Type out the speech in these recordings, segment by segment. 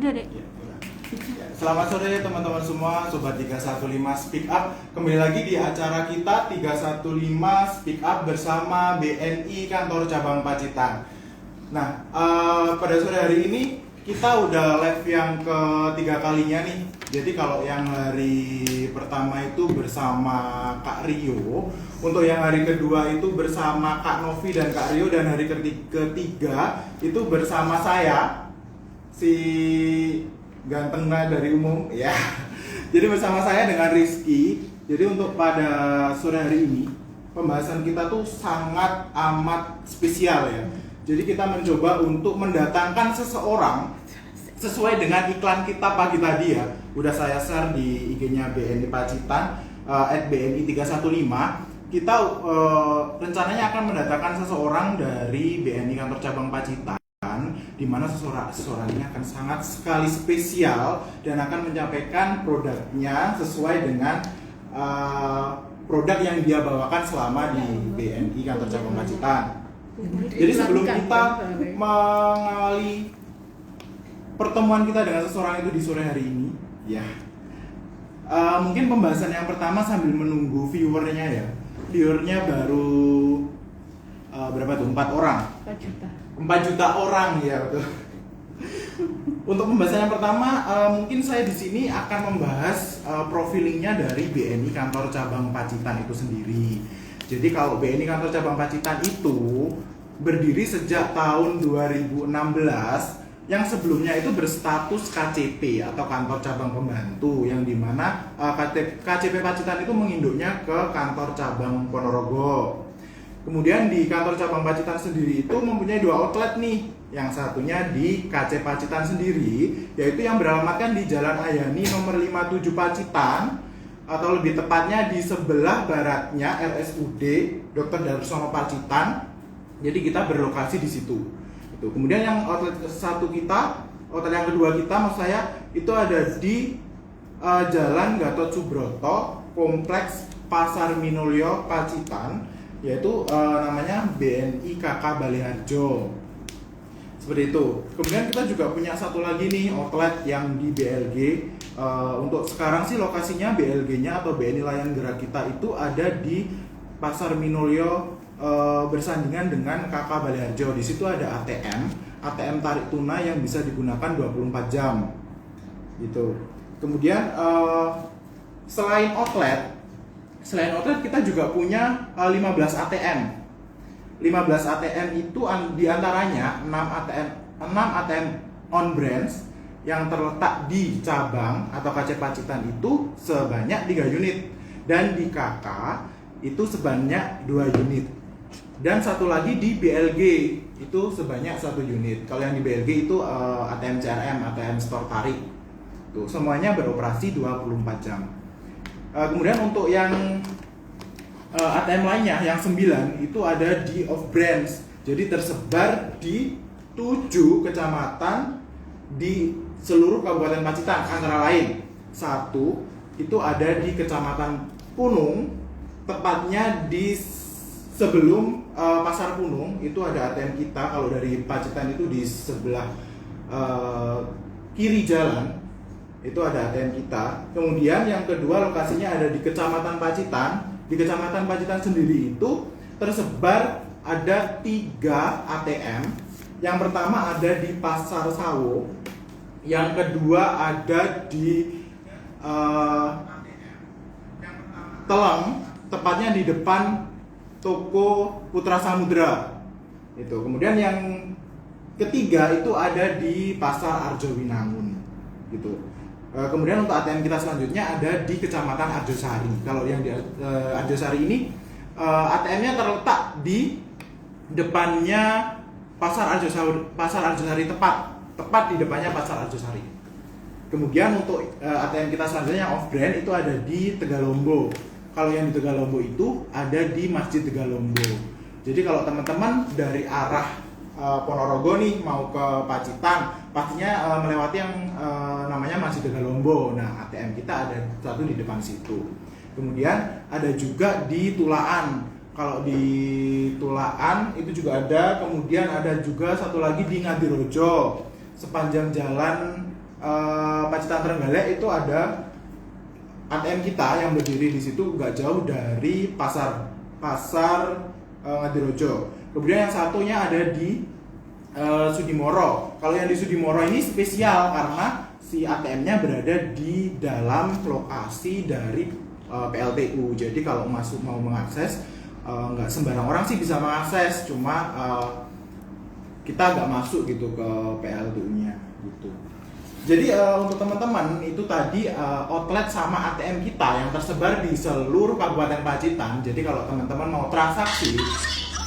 Udah deh. Ya, udah. Selamat sore teman-teman semua, Sobat 315 Speak Up. Kembali lagi di acara kita 315 Speak Up bersama BNI Kantor Cabang Pacitan. Nah, pada sore hari ini kita udah live yang ketiga kalinya nih. Jadi kalau yang hari pertama itu bersama Kak Rio, untuk yang hari kedua itu bersama Kak Novi dan Kak Rio, dan hari ketiga itu bersama saya, si gantengnya dari umum ya. Jadi bersama saya dengan Rizky. Jadi untuk pada sore hari ini pembahasan kita tuh sangat amat spesial ya. Jadi kita mencoba untuk mendatangkan seseorang sesuai dengan iklan kita pagi tadi ya. Udah saya share di IG-nya BNI Pacitan @BNI315. Kita rencananya akan mendatangkan seseorang dari BNI Kantor Cabang Pacitan, di mana seseorang ini akan sangat sekali spesial dan akan menyampaikan produknya sesuai dengan produk yang dia bawakan selama di BNI Kantor Cabang Pacitan. Jadi sebelum kita mengawali pertemuan kita dengan seseorang itu di sore hari ini, ya, mungkin pembahasan yang pertama sambil menunggu viewernya ya. Viewernya baru berapa tuh? 4 orang. 4 juta orang ya, betul. Untuk pembahasan yang pertama, mungkin saya di sini akan membahas profilingnya dari BNI Kantor Cabang Pacitan itu sendiri. Jadi kalau BNI Kantor Cabang Pacitan itu berdiri sejak tahun 2016, yang sebelumnya itu berstatus KCP atau Kantor Cabang Pembantu, yang dimana KCP Pacitan itu menginduknya ke Kantor Cabang Ponorogo. Kemudian di Kantor Cabang Pacitan sendiri itu mempunyai 2 outlet nih. Yang satunya di KC Pacitan sendiri, yaitu yang beralamatkan di Jalan Ayani nomor 57 Pacitan, atau lebih tepatnya di sebelah baratnya RSUD Dr. Darsono Pacitan. Jadi kita berlokasi di situ. Itu. Kemudian yang outlet yang kedua kita maksud saya itu ada di Jalan Gatot Subroto, Kompleks Pasar Minulyo Pacitan, yaitu namanya BNI KK Baleharjo. Seperti itu. Kemudian kita juga punya satu lagi nih outlet yang di BLG. Untuk sekarang sih lokasinya BLG-nya atau BNI Layan Gerak kita itu ada di Pasar Minulyo, bersandingan dengan KK Baleharjo. Di situ ada ATM tarik tunai yang bisa digunakan 24 jam. Gitu. Kemudian selain outlet kita juga punya 15 ATM. 15 ATM itu diantaranya 6 ATM on branch yang terletak di cabang atau KC Pacitan itu sebanyak 3 unit, dan di KK itu sebanyak 2 unit, dan satu lagi di BLG itu sebanyak 1 unit. Kalau yang di BLG itu ATM CRM, ATM store tarik. Tuh, semuanya beroperasi 24 jam. Kemudian untuk yang ATM lainnya yang 9 itu ada di off branch. Jadi tersebar di 7 kecamatan di seluruh Kabupaten Pacitan, antara lain 1 itu ada di Kecamatan Punung, tepatnya di sebelum Pasar Punung itu ada ATM kita. Kalau dari Pacitan itu di sebelah kiri jalan itu ada ATM kita. Kemudian yang kedua lokasinya ada di Kecamatan Pacitan. Di Kecamatan Pacitan sendiri itu tersebar ada 3 ATM. Yang pertama ada di Pasar Sawo, yang kedua ada di Teleng, tepatnya di depan toko Putra Samudra. Itu. Kemudian yang ketiga itu ada di Pasar Arjowinangun. Gitu. Kemudian untuk ATM kita selanjutnya ada di Kecamatan Arjosari. Kalau yang di Arjosari ini ATM-nya terletak di depannya Pasar Arjosari, tepat di depannya Pasar Arjosari. Kemudian untuk ATM kita selanjutnya yang off brand itu ada di Tegalombo. Kalau yang di Tegalombo itu ada di Masjid Tegalombo. Jadi kalau teman-teman dari arah Ponorogo nih mau ke Pacitan, pastinya melewati yang namanya Masjid Tegalombo. Nah, ATM kita ada satu di depan situ. Kemudian ada juga di Tulaan. Kalau di Tulaan itu juga ada. Kemudian ada juga satu lagi di Ngadirojo, sepanjang jalan Pacitan Trenggalek itu ada ATM kita yang berdiri di situ nggak jauh dari pasar Ngadirojo. Kemudian yang satunya ada di Sudimoro. Kalau yang di Sudimoro ini spesial karena si ATM-nya berada di dalam lokasi dari PLTU. Jadi kalau mau mengakses nggak sembarang orang sih bisa mengakses, cuma kita nggak masuk gitu ke PLTU-nya gitu. Jadi untuk teman-teman itu tadi outlet sama ATM kita yang tersebar di seluruh Kabupaten Pacitan. Jadi kalau teman-teman mau transaksi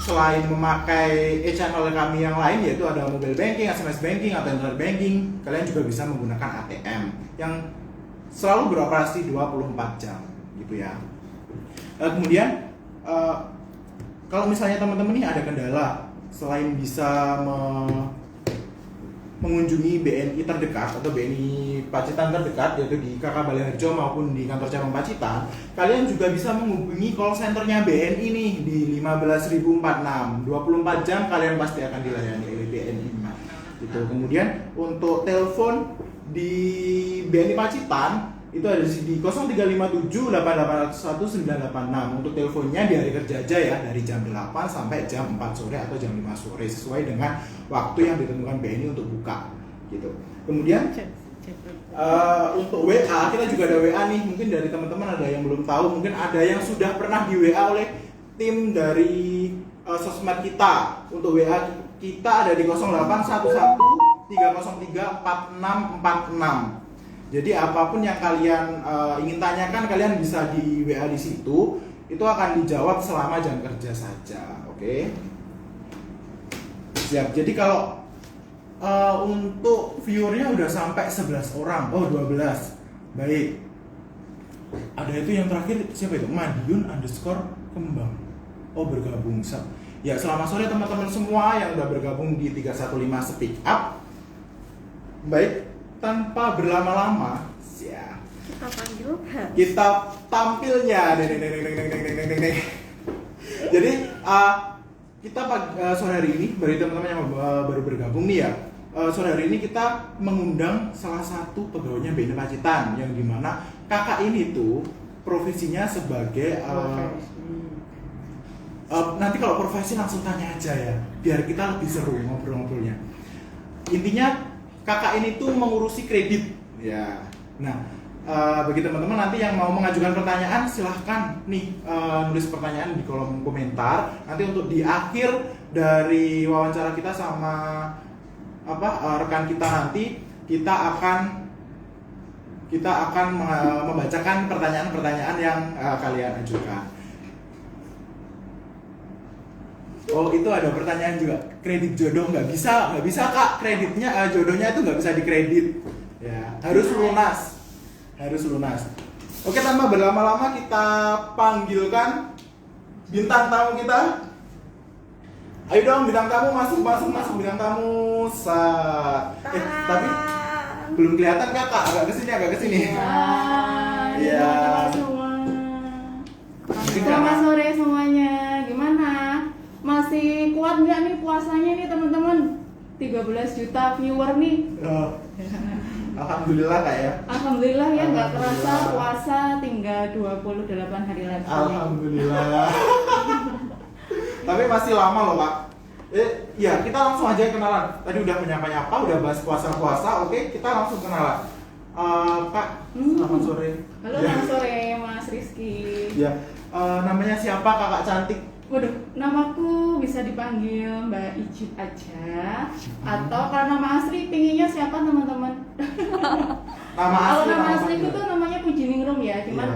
selain memakai e-channel kami yang lain, yaitu ada mobile banking, SMS banking, atau internet banking, kalian juga bisa menggunakan ATM yang selalu beroperasi 24 jam gitu ya. Kemudian kalau misalnya teman-teman ini ada kendala, selain bisa mengunjungi BNI terdekat atau BNI Pacitan terdekat, yaitu di KK Balaiharjo maupun di kantor cabang Pacitan, kalian juga bisa menghubungi call centernya BNI nih di 15.046. 24 jam kalian pasti akan dilayani oleh BNI gitu. Kemudian untuk telepon di BNI Pacitan itu ada di 0357 8801 986. Untuk teleponnya di hari kerja aja ya, dari jam 8 sampai jam 4 sore atau jam 5 sore sesuai dengan waktu yang ditentukan BNI untuk buka gitu. Kemudian untuk WA kita juga ada WA nih. Mungkin dari teman-teman ada yang belum tahu, mungkin ada yang sudah pernah di WA oleh tim dari sosmed kita. Untuk WA kita ada di 0811 303 4646. Jadi apapun yang kalian ingin tanyakan, kalian bisa di WA di situ. Itu akan dijawab selama jam kerja saja, oke? Siap. Jadi kalau untuk viewernya udah sampai 11 orang, 12. Baik. Ada itu yang terakhir siapa itu? Madiun_Kembang. Oh, bergabung. Ya, selamat sore teman-teman semua yang udah bergabung di 315 Speak Up. Baik. Tanpa berlama-lama, ya. Kita panggil Kita tampilnya. Jadi kita sore hari ini bagi teman-teman yang baru bergabung nih ya. Sore hari ini kita mengundang salah satu pegawainya BNI Pacitan yang dimana kakak ini tuh profesinya sebagai nanti kalau profesi langsung tanya aja ya, biar kita lebih seru ngobrol-ngobrolnya. Intinya kakak ini tuh mengurusi kredit ya. Nah, bagi teman-teman nanti yang mau mengajukan pertanyaan, silahkan nih nulis pertanyaan di kolom komentar. Nanti untuk di akhir dari wawancara kita sama rekan kita nanti, kita akan membacakan pertanyaan-pertanyaan yang kalian ajukan. Oh, itu ada pertanyaan juga, kredit jodoh nggak bisa kak, kreditnya jodohnya itu nggak bisa dikredit ya, harus lunas. Oke, tanpa berlama-lama kita panggilkan bintang tamu kita. Ayo dong bintang tamu, masuk bintang tamu. Tapi belum kelihatan kakak, agak kesini. Iya. Selamat sore semuanya. Gimana? Masih kuat nggak nih puasanya nih teman-teman? 13 juta viewer nih. Alhamdulillah kak ya. Alhamdulillah ya, nggak kerasa puasa tinggal 28 hari lagi. Alhamdulillah. Tapi masih lama loh kak. Ya kita langsung aja kenalan. Tadi udah menyapa-nyapa, udah bahas puasa-puasa. Oke, kita langsung kenalan. Kak, selamat sore. Halo, selamat sore Mas Rizky. Ya, namanya siapa kakak cantik? Waduh, namaku bisa dipanggil Mbak Ijub aja. Atau kalau nama asli pinginnya siapa teman-teman? Kalau nama asli itu namanya Pujining Rum ya. Cuman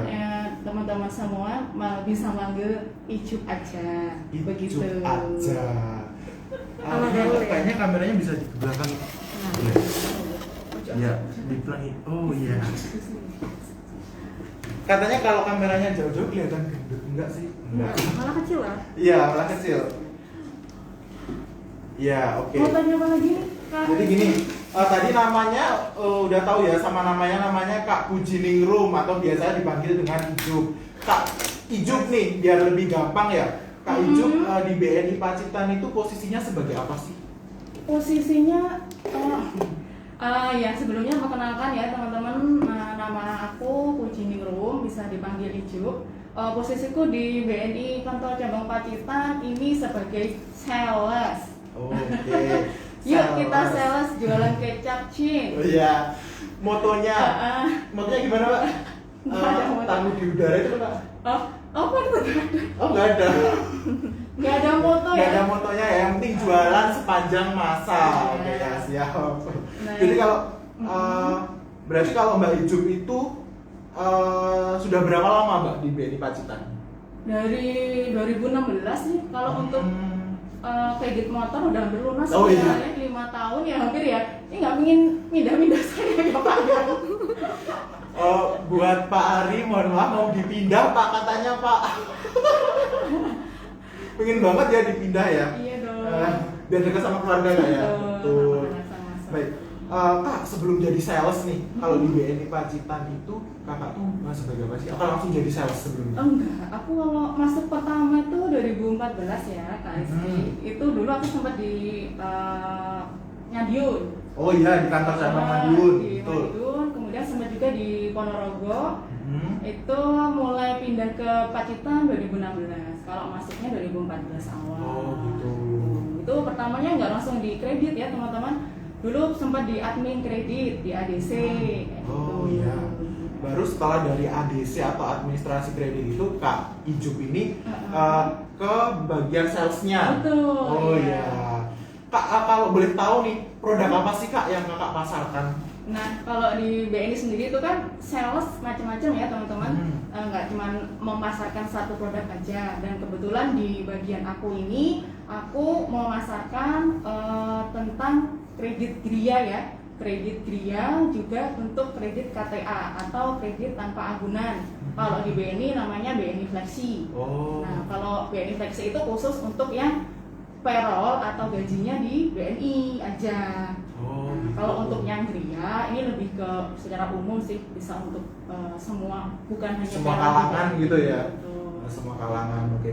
teman-teman semua bisa manggil Ijub aja. Begitu. Ijub aja. Kayaknya kameranya bisa di belakang. Ya, di belakang. Oh iya. Katanya kalau kameranya jauh-jauh kelihatan gendut, enggak sih? Enggak. Malah kecil lah. Iya, malah kecil. Iya, oke. Mau tanya apa lagi nih, Kak? Jadi gini, tadi namanya udah tahu ya sama namanya Kak Pujiningrum atau biasa dipanggil dengan Ijub. Kak Ijub nih, biar lebih gampang ya. Kak Ijub di BNI Pacitan itu posisinya sebagai apa sih? Posisinya Ya sebelumnya perkenalkan ya teman-teman, nama aku Puji Ningrum, bisa dipanggil Ijuk. Posisiku di BNI kantor cabang Pacitan ini sebagai sales. Oke. Yuk kita sales jualan kecap cing. Oh iya. Motonya gimana, Pak? Nggak ada moto. Tangguh di udara itu, Pak. Apa itu? Oh, nggak ada. Nggak ada moto Nggak ya? ada motonya ya, yang penting jualan sepanjang masa. Oke ya, siap. Jadi kalau berarti kalau Mbak Ijuk itu sudah berapa lama Mbak di BNI Pacitan? Dari 2016 nih. Kalau untuk kredit motor udah hampir lunas. Oh, iya. Ya, 5 tahun ya hampir ya. Ini nggak ingin pindah-pindah saya ya Pak. Buat Pak Ari, mohon maaf mau dipindah Pak katanya Pak. Pengen banget ya dipindah ya. Iya dong. Biar dekat sama keluarga nggak ya? Betul. Sama-sama. Baik. Kak, sebelum jadi sales nih, kalau di BNI Pacitan itu kakak tuh sebagai apa sih? Apa langsung jadi sales sebelumnya? Enggak, aku kalau masuk pertama tuh 2014 ya Kak Rizky. Itu dulu aku sempat di Madiun. Oh iya, di kantor cabang Madiun. Di Betul. Madiun, kemudian sempat juga di Ponorogo. Itu mulai pindah ke Pacitan 2016. Kalau masuknya 2014 awal. Oh gitu. Itu pertamanya nggak langsung di kredit ya teman-teman. Dulu sempat di admin kredit di ADC. Oh iya. Baru setelah dari ADC atau administrasi kredit itu Kak Ijuk ini ke bagian salesnya. Betul. Oh iya. Kak, kalau boleh tahu nih produk apa sih Kak yang Kakak pasarkan? Nah, kalau di BNI sendiri itu kan sales macam-macam ya teman-teman. Nggak cuma memasarkan satu produk aja. Dan kebetulan di bagian aku ini, aku memasarkan tentang kredit Gria ya. Kredit Gria juga untuk kredit KTA atau kredit tanpa agunan. Kalau di BNI namanya BNI Flexi. Oh. Nah, kalau BNI Flexi itu khusus untuk yang payroll atau gajinya di BNI aja. Oh, Nah, gitu. kalau untuk yang Gria ini lebih ke secara umum sih, bisa untuk semua, bukan hanya Semua payroll kalangan juga. gitu ya. Betul. Semua kalangan, oke.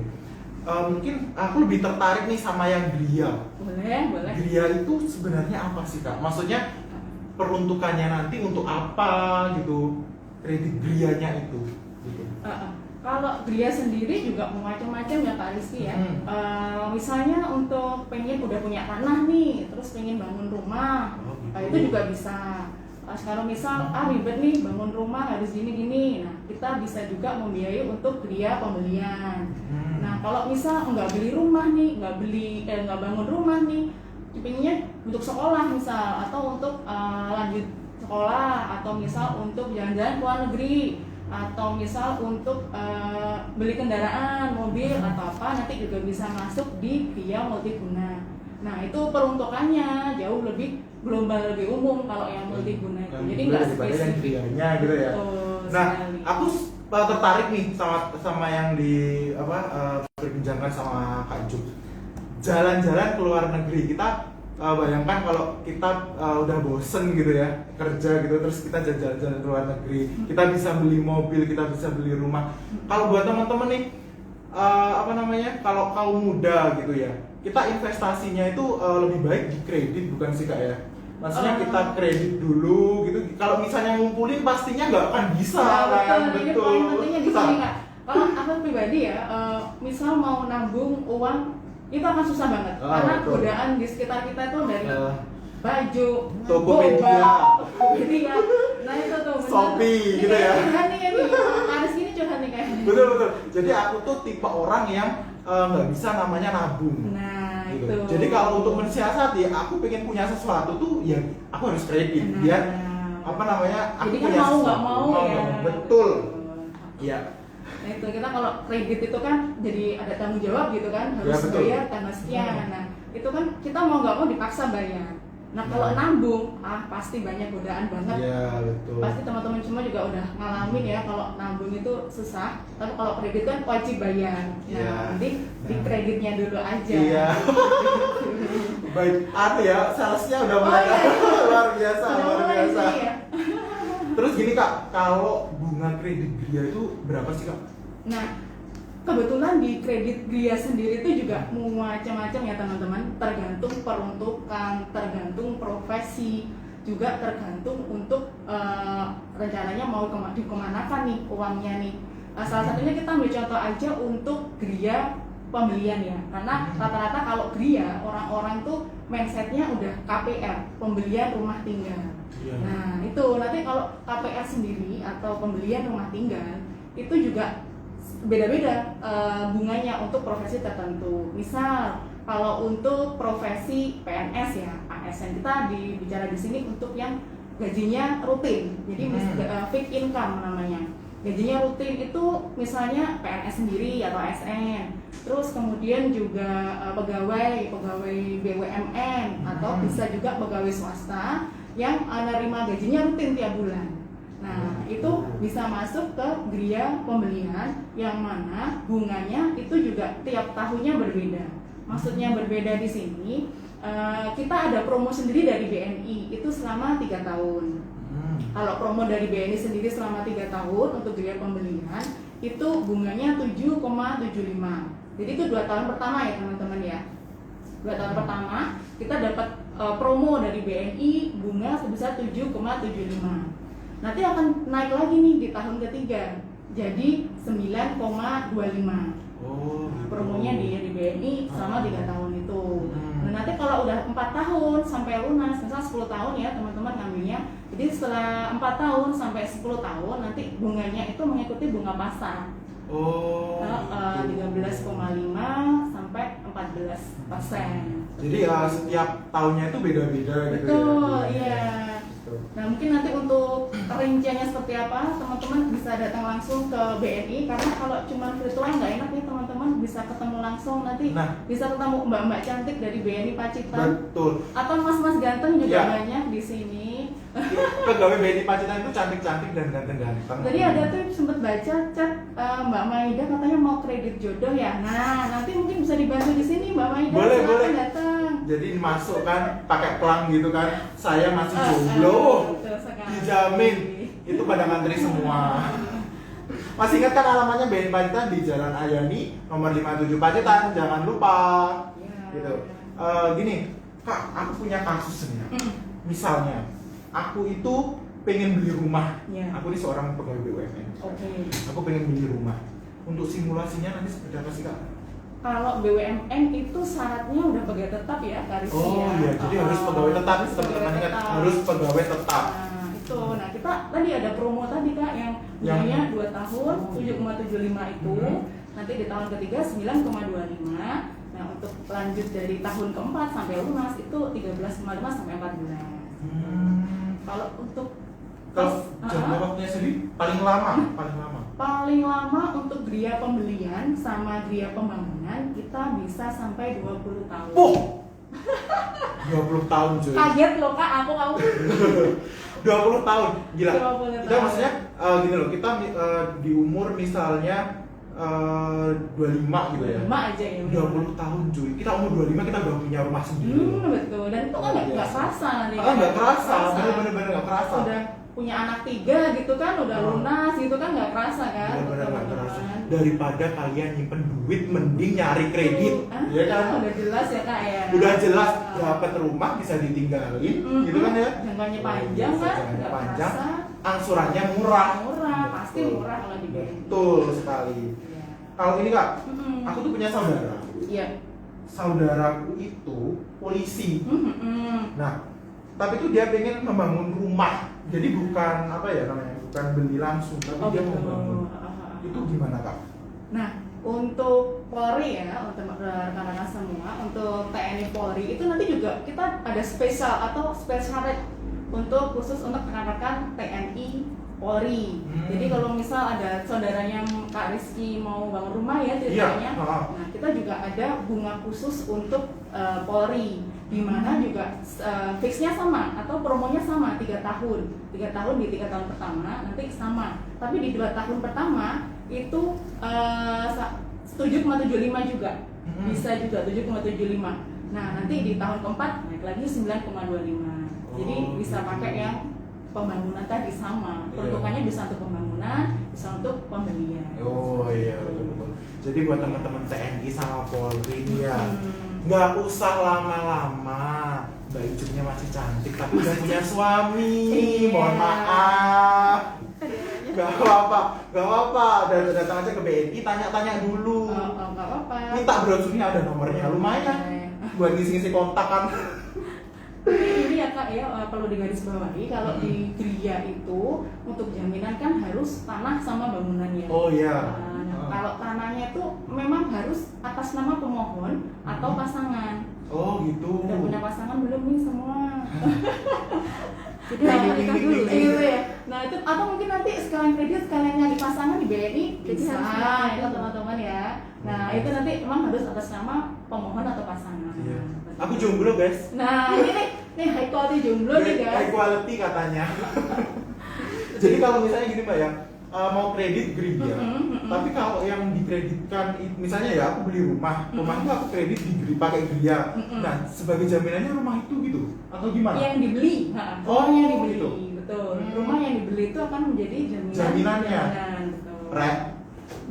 Mungkin aku lebih tertarik nih sama yang Gria. Boleh. Gria itu sebenarnya apa sih Kak? Maksudnya peruntukannya nanti untuk apa gitu? Kredit Grianya itu. Gitu. Kalau Gria sendiri juga macam-macam ya Kak Rizky ya. Misalnya untuk pengen udah punya tanah nih, terus pengen bangun rumah, Oh, gitu. itu juga bisa. Kalau misal ribet nih bangun rumah harus gini-gini, nah kita bisa juga membiayai untuk Gria pembelian. Nah kalau misal nggak beli rumah nih, nggak bangun rumah nih, pengennya untuk sekolah misal, atau untuk lanjut sekolah, atau misal untuk jalan-jalan ke luar negeri, atau misal untuk beli kendaraan, mobil atau apa, nanti juga bisa masuk di Gria Multiguna. Nah itu peruntukannya jauh lebih global, lebih umum kalau yang multiguna itu. Jadi nggak spesifik. Grianya gitu ya. Nah, Sekali. aku tertarik nih sama yang diperbincangkan sama Kak Juk. Jalan-jalan ke luar negeri, kita bayangkan kalau kita udah bosen gitu ya kerja gitu, terus kita jalan-jalan ke luar negeri, kita bisa beli mobil, kita bisa beli rumah. Kalau buat teman-teman nih kalau kaum muda gitu ya, kita investasinya itu lebih baik di kredit bukan sih Kak ya? Maksudnya kita kredit dulu gitu. Kalau misalnya ngumpulin pastinya nggak akan bisa kan? Betul. Ini poin pentingnya di sini Kak. Kalau aku pribadi ya, misal mau nabung uang itu akan susah banget karena betul. godaan di sekitar kita itu dari baju, Tokopedia. Tokopedia. Nah itu tuh bener. Shopee gitu ya. Curhat nih harus gini curhat nih kayaknya. Betul. Jadi aku tuh tipe orang yang nggak bisa namanya nabung. Nah Gitu. itu. Jadi kalau untuk mensiasati, aku pengen punya sesuatu tuh ya aku harus kredit biar aku jadi kan punya mau nggak sesuatu. mau ya. Betul. Iya. Nah itu kita kalau kredit itu kan jadi ada tanggung jawab gitu kan, harus betul. bayar tanggal sekian. Nah itu kan kita mau nggak mau dipaksa bayar. Nah kalau nabung, pasti banyak godaan banget. Iya betul. Pasti teman-teman semua juga udah ngalamin ya kalau nabung itu susah. Tapi kalau kredit kan wajib bayar. Nah Iya. nanti di kreditnya dulu aja. Iya. Baik, ya salesnya udah mulai luar biasa, Udah luar mulai biasa. sih, ya. Terus gini Kak, kalau bunga kredit Gria itu berapa sih Kak? Nah, kebetulan di kredit Gria sendiri itu juga macam-macam ya teman-teman, tergantung peruntukan, tergantung profesi. juga tergantung untuk rencananya mau dikemanakan nih uangnya nih. Salah satunya kita ambil contoh aja untuk gria pembelian ya, karena rata-rata kalau gria orang-orang tuh mindsetnya udah KPR, pembelian rumah tinggal. Nah itu nanti kalau KPR sendiri atau pembelian rumah tinggal itu juga beda-beda bunganya untuk profesi tertentu. Misal kalau untuk profesi PNS ya, ASN kita bicara di sini untuk yang gajinya rutin, jadi fixed income namanya. Gajinya rutin itu misalnya PNS sendiri atau ASN, terus kemudian juga pegawai BUMN atau bisa juga pegawai swasta yang menerima gajinya rutin tiap bulan. Nah itu bisa masuk ke gria pembelian yang mana bunganya itu juga tiap tahunnya berbeda. Maksudnya berbeda di sini kita ada promo sendiri dari BNI itu selama 3 tahun. Kalau promo dari BNI sendiri selama 3 tahun untuk gria pembelian itu bunganya 7,75. Jadi itu 2 tahun pertama ya teman-teman ya. 2 tahun pertama kita dapat promo dari BNI bunga sebesar 7,75. Nanti akan naik lagi nih di tahun ketiga jadi 9,25. Promonya di BNI selama 3 tahun itu. Nah, nanti kalau udah 4 tahun sampai lunas, misal 10 tahun ya teman-teman ngambilnya. Jadi setelah 4 tahun sampai 10 tahun nanti bunganya itu mengikuti bunga pasar. 13,5 sampai 14%. Jadi setiap tahunnya itu beda-beda gitu. Betul, iya. Nah mungkin nanti untuk rinciannya seperti apa teman-teman bisa datang langsung ke BNI, karena kalau cuma virtual nggak enak nih teman-teman, bisa ketemu langsung nanti. Bisa ketemu mbak-mbak cantik dari BNI Pacitan. Betul. Atau mas-mas ganteng juga banyak di sini. Pegawai BNI Pacitan itu cantik-cantik dan ganteng-ganteng. Jadi ada tuh sempet baca chat Mbak Maida katanya mau kredit jodoh ya. Nah nanti mungkin bisa dibantu di sini Mbak Maida. Boleh. Datang. Jadi masuk kan pakai pelang gitu kan. Saya masih jomblo. Dijamin. Itu pada ngantri semua. Masih ingat kan alamatnya BNI Pacitan di Jalan Ayani nomor 57 Pacitan. Jangan lupa. Gitu. Gini, Kak, aku punya kasus nih. Misalnya aku itu pengen beli rumah. Aku ini seorang pegawai BUMN. Aku pengen beli rumah. Untuk simulasinya nanti seperti apa sih Kak? Kalau BUMN itu syaratnya udah pegawai tetap ya, Kak Rizky ya. Iya, jadi harus pegawai tetap. Teman-teman ingat, harus pegawai tetap. Nah itu, nah kita tadi ada promo tadi Kak yang bunganya 2 tahun 7,75 itu. Nanti di tahun ketiga 9,25. Nah untuk lanjut dari tahun keempat sampai lunas itu 13,5 sampai 14. Kalau untuk jangka waktunya sendiri paling lama untuk gria pembelian sama gria pembangunan kita bisa sampai 20 tahun. 20 tahun cuy. Kaget loh Kak, aku 20 tahun, gila. 20 Kita tahun. maksudnya gini loh, kita di umur misalnya 25 gitu ya. 25 aja ya. 20 tahun cuy. Kita umur 25 kita udah punya rumah sendiri. Betul. Dan itu kan nggak kerasa nanti. Nggak kerasa, bener-bener nggak kerasa. Udah punya anak 3 gitu kan, udah lunas gitu kan nggak kerasa kan. Bener-bener nggak kerasa. Daripada kalian nyimpen duit, mending nyari kredit, ya kan? Udah jelas ya Kak ya. Udah jelas dapat rumah bisa ditinggalin, gitu kan ya? Jangkanya panjang kan, nggak panjang. kerasa. Angsurannya murah. Pasti murah kalau di BNI. Betul sekali. Kalau ini Kak, aku tuh punya saudara. Iya. Saudaraku itu polisi. Nah, tapi tuh dia pengen membangun rumah. Jadi bukan apa ya namanya, bukan beli langsung, tapi dia mau bangun. Itu gimana Kak? Nah, untuk Polri ya, untuk rekan-rekan semua, untuk TNI Polri itu nanti juga kita ada spesial atau special rate untuk khusus untuk rekan-rekan TNI Polri. Jadi kalau misal ada saudaranya Kak Rizky mau bangun rumah ya ceritanya, nah kita juga ada bunga khusus untuk Polri, di mana juga fixnya sama atau promonya sama 3 tahun. 3 tahun di 3 tahun pertama nanti sama. Tapi di 2 tahun pertama itu 7,75 juga. Bisa juga 7,75. Nah, nanti di tahun keempat naik lagi 9,25. Jadi bisa pakai yang pembangunan tadi sama. Peruntukannya bisa untuk pembangunan, bisa untuk pembelian. Oh iya, betul. Jadi buat teman-teman TNI sama Polri ya, nggak usah lama-lama. Mbak Icungnya masih cantik tapi udah punya suami. Iya. Mohon maaf. Gak apa-apa. Datang aja ke BNI, tanya-tanya dulu. Nggak apa-apa. Minta brosurnya, ada nomornya, lumayan. Buat ngisi-ngisi kontak kan. Ini ya Kak ya, perlu digarisbawahi kalau di Gria itu untuk jaminan kan harus tanah sama bangunannya. Oh iya. Nah, kalau tanahnya itu memang harus atas nama pemohon atau pasangan. Oh gitu. Udah punya pasangan belum nih semua? Jadi harus nikah dulu. Iya ya. Nah itu atau mungkin nanti sekalian kredit sekalian nyari pasangan di BNI Jadi bisa harus nikah ya dulu. teman-teman ya. Nah itu nanti emang harus atas nama pemohon atau pasangan. Iya. Aku jomblo guys. Nah ini nih high quality jomblo nih guys. High quality katanya. Jadi kalau misalnya gini Mbak ya, mau kredit Gria, tapi kalau yang dikreditkan misalnya ya aku beli rumahku aku kredit pakai Gria. Nah sebagai jaminannya rumah itu gitu atau gimana? Yang dibeli, Oh, yang dibeli, gitu. betul. Rumah yang dibeli itu akan menjadi Jaminannya. jaminan, betul. Rek,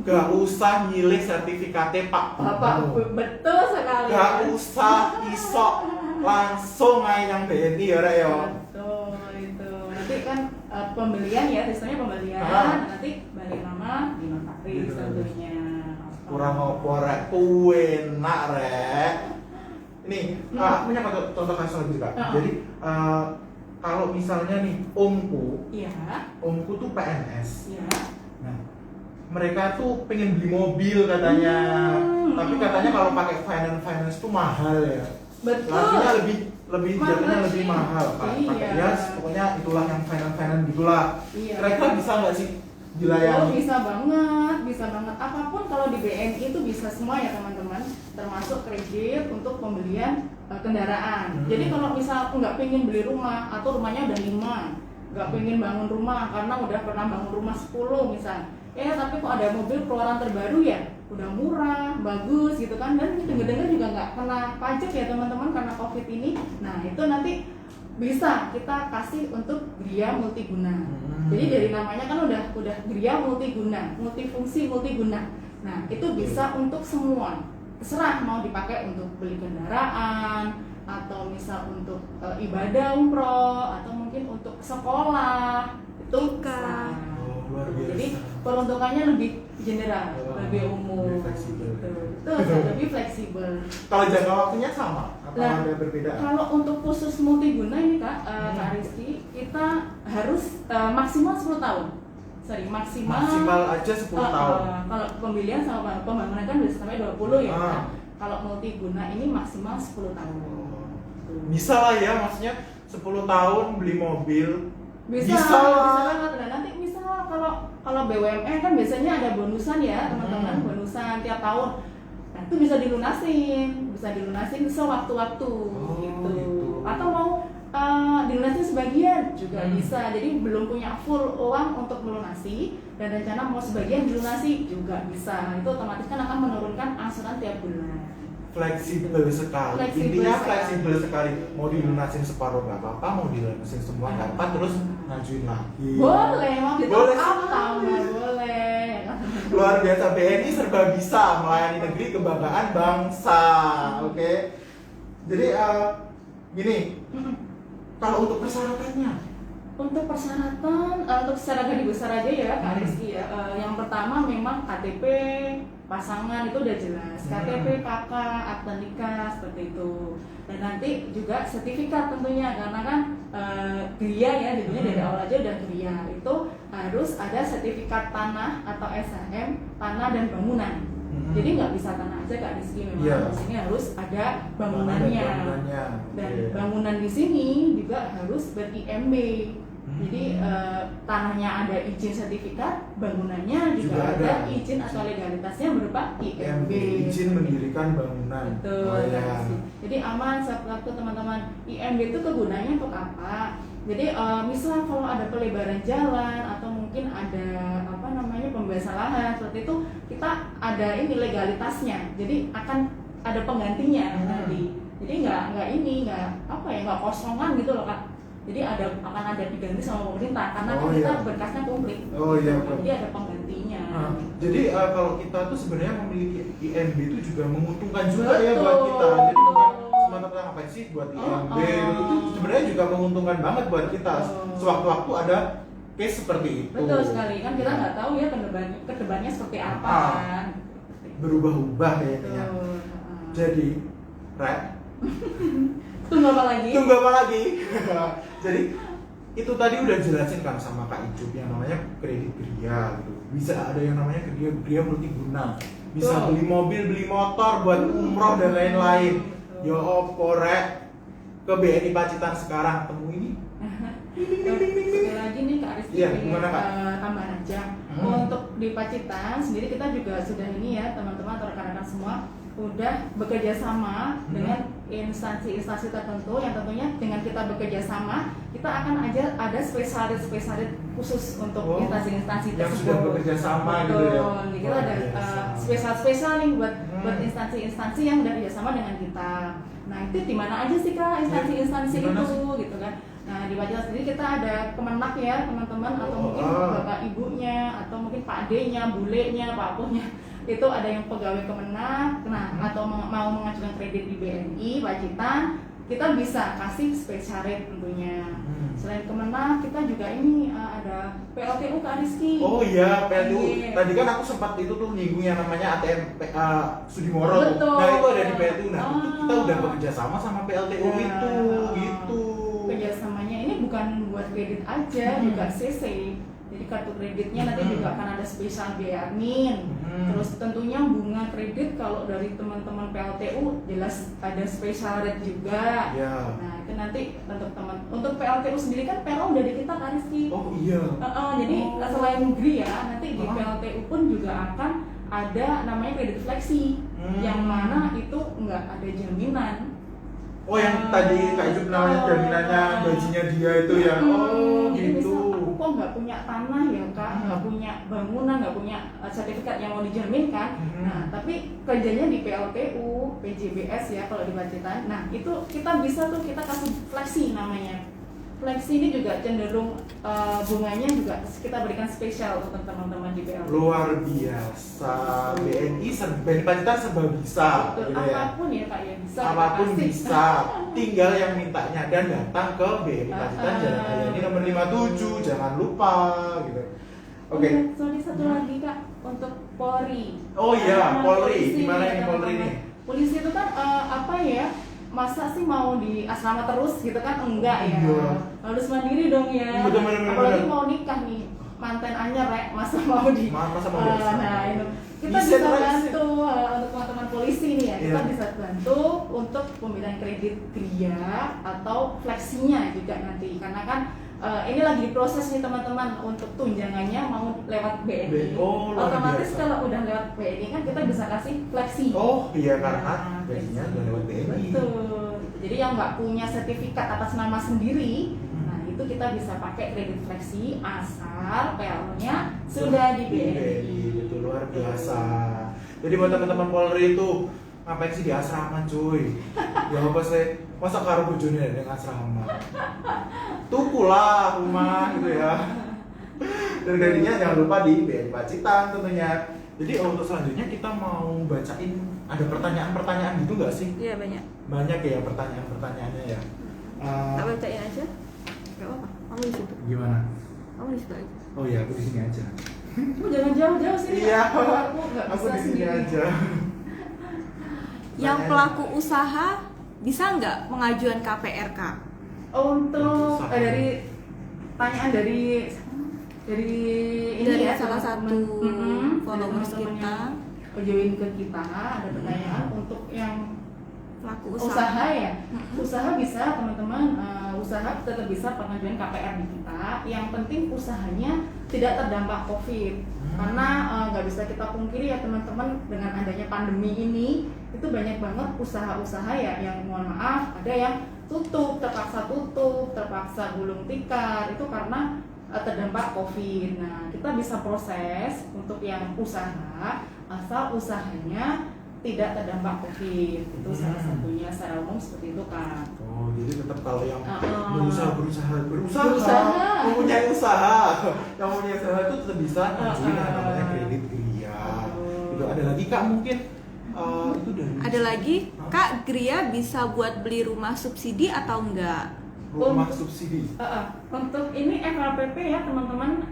gak usah nyilih sertifikatnya Pak. Bapak betul sekali. Gak usah isok, langsung aja yang BNI ya Rek ya. Betul itu. Nanti kan pembelian ya, sistemnya pembelian. Nanti balik nama di notaris tentunya. Kurang opo Rek, enak Rek. Ini punya contoh kasus lagi Kak. Jadi kalau misalnya nih omku Iya. tuh PNS. Iya. Nah, mereka tuh pengen beli mobil katanya. Tapi katanya kalau pakai finance tuh mahal ya. Betul. Lakinya lebih Mahal jatuhnya lebih sih. mahal Pak. Pakai Iya. pokoknya itulah yang finance gitulah. Iya. Kira-kira bisa nggak sih Oh, dilayani? bisa banget. Apapun kalau di BNI itu bisa semua ya teman-teman, termasuk kredit untuk pembelian kendaraan. Jadi kalau misal nggak pengen beli rumah atau rumahnya udah 5, nggak pengen bangun rumah karena udah pernah bangun rumah 10 misal, tapi kok ada mobil keluaran terbaru ya, udah murah, bagus gitu kan, dan dengar-dengar juga nggak kena pajak ya teman-teman karena COVID ini. Nah itu nanti bisa kita kasih untuk Gria multiguna. Jadi dari namanya kan udah Gria multiguna, multifungsi multiguna. Nah itu bisa untuk semua, terserah mau dipakai untuk beli kendaraan atau misal untuk ibadah umroh atau mungkin untuk sekolah itu Nikah. bisa. Oh, luar biasa. Jadi peruntukannya lebih general, lebih umum, lebih fleksibel. Betul, lebih fleksibel. Kalau jangka waktunya sama atau Nah, ada perbedaan? Kalau untuk khusus multiguna ini Kak Rizky, kita harus maksimal 10 tahun. Maksimal aja 10 tahun. Kalau pembelian sama pembangunan kan bisa sampai 20 ya. Ah. Kak. Kalau multiguna ini maksimal 10 tahun. Bisa lah ya, maksudnya 10 tahun beli mobil. Bisa banget. Nah, nanti misal kalau BUMN kan biasanya ada bonusan ya teman-teman, bonusan tiap tahun. Nah itu bisa dilunasin sewaktu-waktu gitu. Atau mau dilunasin sebagian juga bisa. Jadi belum punya full uang untuk melunasi dan rencana mau sebagian dilunasi juga bisa. Itu otomatis kan akan menurunkan angsuran tiap bulan. Fleksibel sekali. Intinya fleksibel sekali. Mau dilunasin separuh nggak apa-apa, mau dilunasin semua nggak apa, terus ngajuin lagi. Boleh, mau di top Boleh. up tambah boleh. Luar biasa, BNI serba bisa, melayani negeri, kebanggaan bangsa. Oke. Jadi gini, kalau untuk persyaratannya, Untuk persyaratan, untuk secara garis besar aja ya Kak Rizky ya. Yang pertama memang KTP pasangan itu udah jelas, KTP KK, akta nikah seperti itu. Dan nanti juga sertifikat tentunya karena kan Gria ya, jadinya dari awal aja udah Gria itu harus ada sertifikat tanah atau SHM tanah dan bangunan. Jadi nggak bisa tanah aja Kak Rizky, memang di sini harus ada bangunannya. Dan bangunan di sini juga harus ber-IMB. Jadi tanahnya ada izin sertifikat, bangunannya juga ada izin atau legalitasnya berupa IMB. Izin mendirikan bangunan. Betul. Oh, ya. Jadi aman sewaktu teman-teman. IMB itu kegunaannya untuk apa? Jadi misal kalau ada pelebaran jalan atau mungkin ada pembebasan lahan seperti itu, kita ada ini legalitasnya. Jadi akan ada penggantinya tadi. Jadi nggak kosongan gitu loh Kak. Jadi akan ada diganti sama pemerintah karena kita berkasnya komplit. Oh iya. Jadi ada penggantinya. Jadi kalau kita tuh sebenarnya memiliki IMB itu juga menguntungkan juga Betul. ya buat kita. Jadi bukan semata-mata ngapain sih buat IMB, itu sebenarnya juga juga menguntungkan banget buat kita. Sewaktu-waktu ada case seperti itu. Betul sekali, kan kita nggak tahu ya kedepannya seperti apa kan. Berubah-ubah ya. Jadi, Rek, tunggu apa lagi? Tunggu apa lagi? Jadi itu tadi udah jelasin kan sama Kak Ijup yang namanya kredit Gria gitu. Bisa ada yang namanya Gria multiguna. Bisa beli mobil, beli motor buat umroh dan lain-lain. Yo opo Rek, ke BNI Pacitan sekarang temu ini. Sekali lagi nih Kak Rizky, Iya, gimana, Kak? tambahan aja. Untuk di Pacitan sendiri kita juga sudah ini ya teman-teman atau rekan-rekan semua udah bekerja sama dengan instansi-instansi tertentu yang tentunya dengan kita bekerja sama kita akan ada spesialis khusus untuk instansi-instansi yang tersebut. sudah bekerja sama gitu ya. Betul, kita ada spesial nih buat instansi-instansi yang udah kerjasama dengan kita. Nah itu di mana aja sih Kak instansi-instansi Dimana itu sih? gitu kan? Nah di Pacitan sendiri kita ada Kemenak ya teman-teman atau mungkin bapak ibunya atau mungkin pak D-nya, bulenya, pak Apuhnya itu ada yang pegawai Kemenak, nah atau mau mengajukan kredit di BNI Pacitan kita bisa kasih space rate tentunya. Selain Kemenak kita juga ini ada PLTU Kak Rizky. Oh iya, PLTU. Iya. Tadi kan aku sempat itu tuh nyinggung yang namanya ATM Sudimoro tuh. Betul. Nah itu ada di PLTU. Nah itu kita udah bekerja sama sama PLTU Ya. itu gitu. Kerjasamanya ini bukan buat kredit aja, juga CC. Jadi kartu kreditnya nanti juga akan ada spesial biaya admin. Terus tentunya bunga kredit kalau dari teman-teman PLTU jelas ada spesial rate juga. Ya. Nah itu nanti untuk PLTU sendiri kan PLTU udah di kita kan Rizky. Oh iya. Jadi selain Gria nanti di PLTU pun juga akan ada namanya kredit fleksi yang mana itu nggak ada jaminan. Oh yang tadi Kak Ijup namanya jaminannya gajinya dia itu ya. Oh Jadi gitu. misal aku kok nggak punya tanah ya Kak, nggak punya bangunan, nggak punya sertifikat yang mau dijaminkan. Nah tapi kerjanya di PLTU, PJBS ya kalau di Pacitan. Nah itu kita bisa tuh kita kasih fleksi namanya. Fleksi ini juga cenderung bunganya juga kita berikan spesial untuk teman-teman di PLTU. Luar biasa. BNI Pacitan serba bisa. Betul, Gitu ya. apapun ya Kak ya bisa. Apapun kita kasih. bisa, tinggal yang mintanya dan datang ke BNI Pacitan Jalan Raya ini nomor 57, jangan lupa gitu. Oke. Sorry satu lagi Kak untuk Polri. Oh iya, Polri. Polisi, Gimana ini teman-teman. Polri nih? Polisi itu kan apa ya? Masa sih mau di asrama terus gitu kan? Enggak ya. Iya. Harus mandiri dong ya. Betul, betul, Apalagi betul. mau nikah nih. Manten anyar Rek, masa mau di Masa mau di asrama? nah itu kita Bisa, bisa Rek. bantu untuk teman-teman polisi nih ya. Kita Iya. bisa bantu untuk pemberian kredit Gria atau fleksinya juga nanti karena kan ini lagi diproses nih teman-teman untuk tunjangannya mau lewat BNI. Oh, luar Otomatis biasa. kalau udah lewat BNI kan kita bisa kasih fleksi. Oh iya karena Nah, gajinya udah lewat BNI. Betul. Jadi yang nggak punya sertifikat atas nama sendiri, nah itu kita bisa pakai kredit fleksi asal PL-nya sudah di BNI. Betul, luar biasa. Jadi buat teman-teman Polri itu ngapain sih di asrama cuy? Ya apa sih? Masa karo bojone ning asrama? Tukulah rumah gitu ya. Dan kreditnya jangan lupa di BNI Pacitan tentunya. Jadi untuk selanjutnya kita mau bacain ada pertanyaan-pertanyaan gitu nggak sih? Iya banyak. Banyak ya pertanyaan-pertanyaannya ya. Tak bacain aja. Gak apa-apa. Kamu di situ. Gimana? Kamu di situ aja. Oh iya, aku di sini aja. Jangan jauh-jauh sini. Iya, aku nggak aku bisa di sini sendiri. aja. Yang Pertanyaan- pelaku usaha bisa nggak mengajukan KPRK? Untuk Usaha. dari pertanyaan dari ini Dari ya salah teman-teman. satu followers Dari teman-teman kita. yang join ke kita ada pertanyaan untuk yang Pelaku usaha ya. Mm-mm. Usaha bisa teman-teman, usaha tetap bisa pengajuan KPR di kita. Yang penting usahanya tidak terdampak COVID. Karena nggak bisa kita pungkiri ya teman-teman dengan adanya pandemi ini itu banyak banget usaha-usaha ya yang mohon maaf ada yang terpaksa tutup, terpaksa gulung tikar itu karena terdampak COVID. Nah kita bisa proses untuk yang usaha asal usahanya tidak terdampak COVID itu salah satunya secara umum seperti itu kan. Oh, jadi tetap kalau yang Berusaha. mempunyai usaha, yang punya usaha itu tetap bisa ngajuin yang namanya kredit Gria. Itu ada lagi Kak mungkin itu dari Ada lagi, Kak, Gria bisa buat beli rumah subsidi atau enggak? rumah subsidi. Untuk ini FLPP ya teman-teman,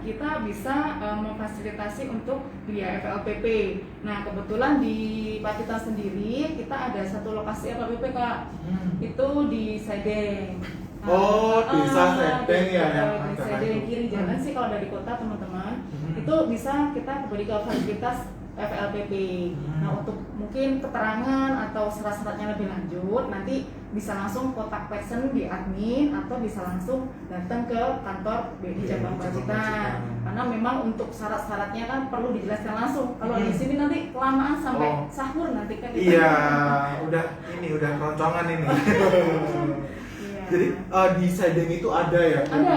kita bisa memfasilitasi untuk biaya FLPP. Nah kebetulan di Pacitan sendiri kita ada satu lokasi FLPP Kak, itu di Sedeng. Oh, desa Sedeng ya, yang di angka Sedeng itu. kiri jalan sih kalau dari kota teman-teman. Itu bisa kita beri ke fasilitas FLPP. Nah untuk mungkin keterangan atau syarat-syaratnya lebih lanjut nanti bisa langsung kontak person di admin atau bisa langsung datang ke kantor BNI Cabang Pacitan. Karena memang untuk syarat-syaratnya kan perlu dijelaskan langsung. Kalau di sini nanti kelamaan sampai sahur nanti kan. Iya, udah keroncongan ini. Iya. Jadi di Sedeng itu ada ya? Ada.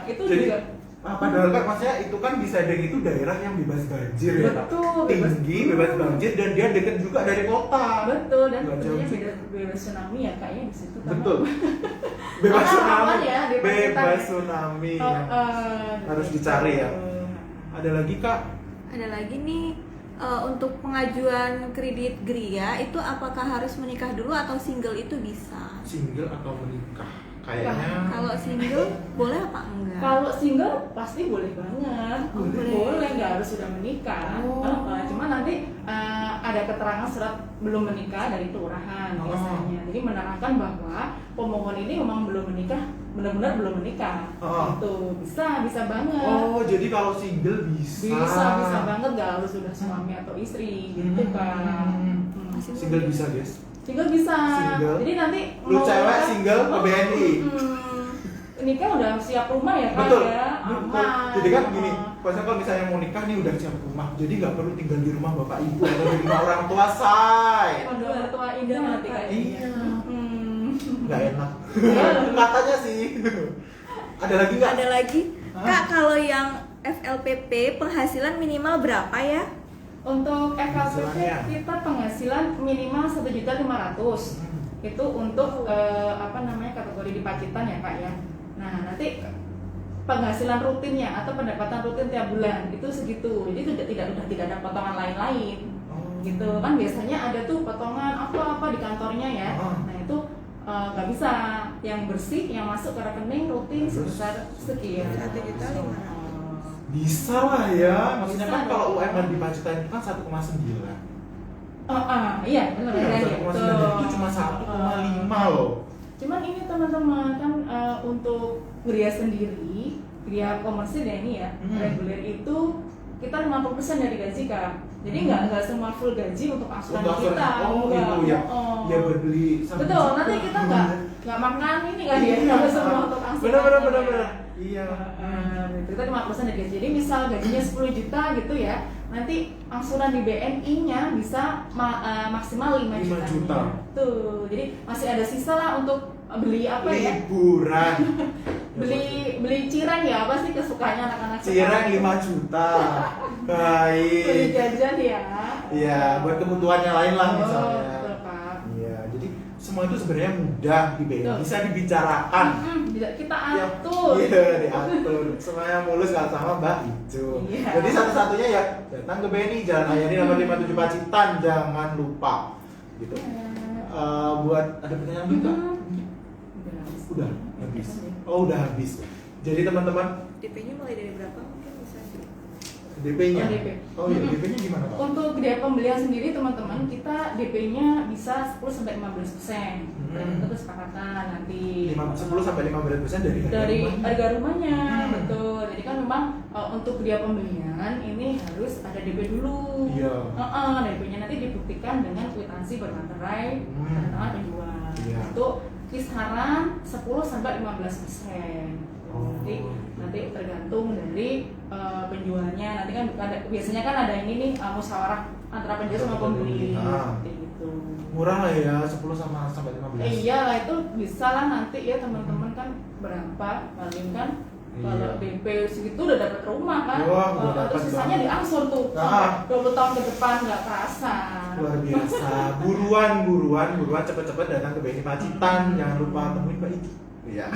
Itu Jadi, juga padahal kan maksudnya itu kan di Sedeng itu daerah yang bebas banjir ya, Kak? Betul, Tinggi, bebas banjir, dan dia dekat juga dari kota. betul, dan Nggak tentunya jauh. bebas tsunami ya kayaknya di situ. karena- Betul. Bebas Karena tsunami. aman ya, di Pacitan Bebas ya. tsunami. Harus Gitu. dicari ya. Ada lagi Kak? Ada lagi nih, untuk pengajuan kredit Gria itu apakah harus menikah dulu atau single itu bisa? Single atau menikah? Kayaknya Kalau single boleh apa enggak? Kalau single pasti boleh banget, Oh, boleh. boleh nggak harus sudah menikah. Cuma nanti ada keterangan surat belum menikah dari kelurahan biasanya. Jadi menerangkan bahwa pemohon ini memang belum menikah, benar-benar belum menikah. Itu bisa banget. Oh, jadi kalau single bisa. Bisa banget, nggak harus sudah suami atau istri gitu kan. Single bisa, guys. Single bisa. Single. Jadi nanti Lu cewek single ke BNI. Nikah udah siap rumah ya Kak Betul. ya. Betul. Aman. Jadi kan gini, kalau misalnya mau nikah nih udah siap rumah. Jadi nggak perlu tinggal di rumah bapak ibu atau di rumah orang tua, say. Kode mertua indah nanti kayaknya. Iya. Hmm. Nggak enak. Katanya sih. Ada lagi nggak? Ada lagi? Hah? Kak, kalau yang FLPP penghasilan minimal berapa ya? Untuk FLPP Penghasilannya? kita penghasilan minimal 1.500.000. Itu untuk kategori di Pacitan ya Kak ya. Nah nanti penghasilan rutinnya atau pendapatan rutin tiap bulan itu segitu. Jadi tidak ada potongan lain-lain. Gitu kan biasanya ada tuh potongan apa di kantornya ya. Nah itu nggak bisa, yang bersih yang masuk ke rekening rutin sebesar sekian. 1.500.000. Bisa lah ya. Maksudnya Bisa kan kalau dong. UMR di Pacitan itu kan 1,9. Iya benar Iya, ya 1,9 itu cuma 1,5 loh. Cuman ini teman-teman kan untuk Gria sendiri, Gria komersil ya ini ya, reguler itu kita 50% dari gaji Kak. Jadi nggak semua full gaji untuk asuransi Untuk kita. asuransi. Enggak. Gitu ya. Ya buat beli Betul, nanti kita nggak makan ini kan ya, nggak semua untuk asuransi. Benar. Iya. Kita 50% dari gaji. Jadi misal gajinya 10 juta gitu ya, nanti angsuran di BNI-nya bisa maksimal 5 juta. Tuh, jadi masih ada sisa lah untuk beli apa ya? Liburan. Beli cireng ya, apa sih kesukaannya anak-anak Cireng 5 juta. Baik. Beli jajan ya. Iya, buat kebutuhannya lain lah misalnya. Betul Pak. Iya, jadi semua itu sebenarnya mudah di BNI, Betul. bisa dibicarakan. Bisa kita Ya, atur. Iya, diatur. Semuanya mulus nggak sama Mbak Ijo. Iya. Jadi satu-satunya ya datang ke BNI Jalan Hayani nomor 57 Pacitan, jangan lupa. Gitu. Buat ada pertanyaan juga? Udah habis. Oh, udah habis. Jadi teman-teman, DP-nya mulai dari berapa mungkin bisa sih? DP-nya. Oh, DP. Oh iya, DP-nya gimana, Pak? Untuk biaya pembelian sendiri teman-teman, kita DP-nya bisa 10-15%. Itu kesepakatan nanti. 10-15% Dari harga rumahnya, Hmm. betul. Jadi kan memang untuk biaya pembelian ini harus ada DP dulu. Iya. DP-nya nanti dibuktikan dengan kwitansi bermaterai tanda tangan penjual. Iya. Itu kisaran 10-15%. Oh. Nanti tergantung dari penjualnya. Nanti kan biasanya kan ada ini nih musyawarah antara penjual sama pembeli. Seperti itu. Murah lah ya, 10-15. Iya lah, itu bisa lah nanti ya teman-teman kan berapa paling kan. Kalau Iya. DP segitu udah dapat rumah kan. Wah, udah dapat Terus sisanya banget. diangsur tuh. Nah. 20 tahun ke depan nggak terasa. Luar biasa. Buruan cepet-cepet datang ke BNI Pacitan. Jangan lupa temuin Mbak Ijo. Iya.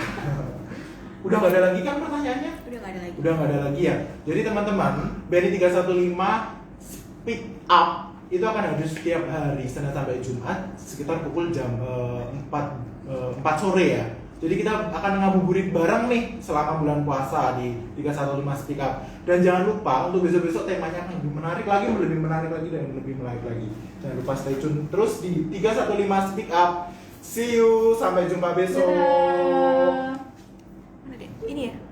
Udah nggak ada lagi kan pertanyaannya? Udah nggak ada lagi. Udah nggak ada lagi ya. Jadi teman-teman, BNI 315 Speak Up itu akan hadir setiap hari Senin sampai Jumat sekitar pukul jam 4 sore ya. Jadi kita akan ngabuburit bareng nih selama bulan puasa di 315 Speak Up. Dan jangan lupa untuk besok-besok temanya akan lebih menarik lagi, lebih menarik lagi, dan lebih menarik lagi. Jangan lupa stay tune terus di 315 Speak Up. See you, sampai jumpa besok. Dadah. Mana dia? Ini ya.